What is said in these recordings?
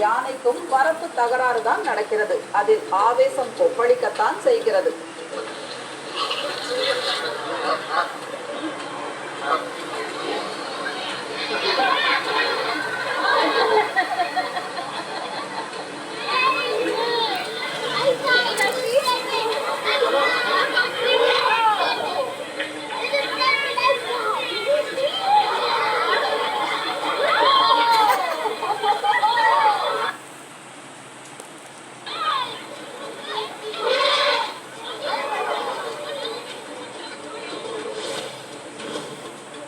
யானைக்கும் வரப்பு தகராறு தான் நடக்கிறது. அதில் ஆவேசம் கொப்பளிக்கத்தான் செய்கிறது.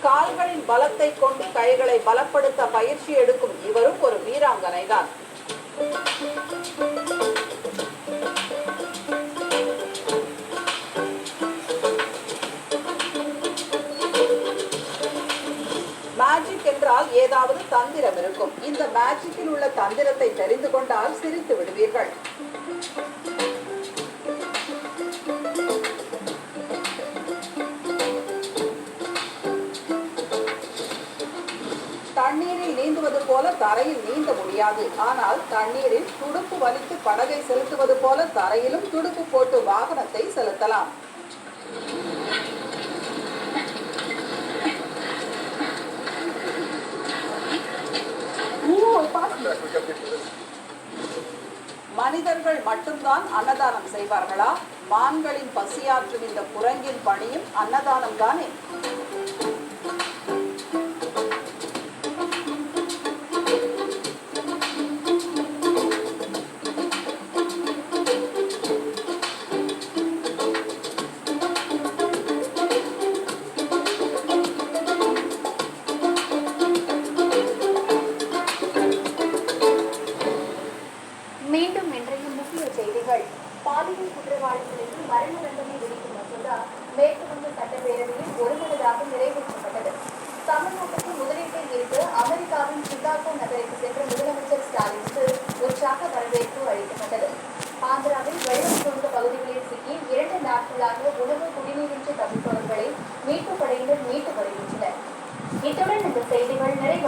கால்களின் பலத்தை கொண்டு கைகளை பலப்படுத்த பயிற்சி எடுக்கும் இவரும் ஒரு வீராங்கனைதான். மேஜிக் என்றால் ஏதாவது தந்திரம் இருக்கும். இந்த மேஜிக்கில் உள்ள தந்திரத்தை தெரிந்து கொண்டால் சிரித்து விடுவீர்கள். தண்ணீரில் நீந்துவது போல தரையில் நீந்த முடியாது. ஆனால் தண்ணீரில் துடுப்பு வலித்து படகை செலுத்துவது போல தரையிலும் துடுப்பு போட்டு வாகனத்தை செலுத்தலாம். மனிதர்கள் மட்டும்தான் அன்னதானம் செய்வார்களா? மான்களின் பசியாற்றும் இந்த குரங்கின் பணியும் அன்னதானம் தானே. மீண்டும் இன்றைய முக்கிய செய்திகள். பாலியல் குற்றவாளிகளுக்கு மரண தண்டனை விதிக்கும் மசோதா மேற்கு வங்க சட்டப்பேரவையில் ஒருமனதாக நிறைவேற்றப்பட்டது. தமிழ்நாட்டுக்கு முதலீட்டை ஈர்த்து அமெரிக்காவின் சிகாகோ நகருக்கு சென்ற முதலமைச்சர் ஸ்டாலினுக்கு உற்சாக வரவேற்பு அளிக்கப்பட்டது. ஆந்திராவில் வெள்ளம் சூழ்ந்த பகுதிகளில் சிக்கி 2 நாட்களாக உணவு குடிநீரின்றி தவிப்பவர்களை மீட்புப் படையினர் மீட்டு வருகின்றனர். இத்துடன் இந்த செய்திகள் நிறைவு.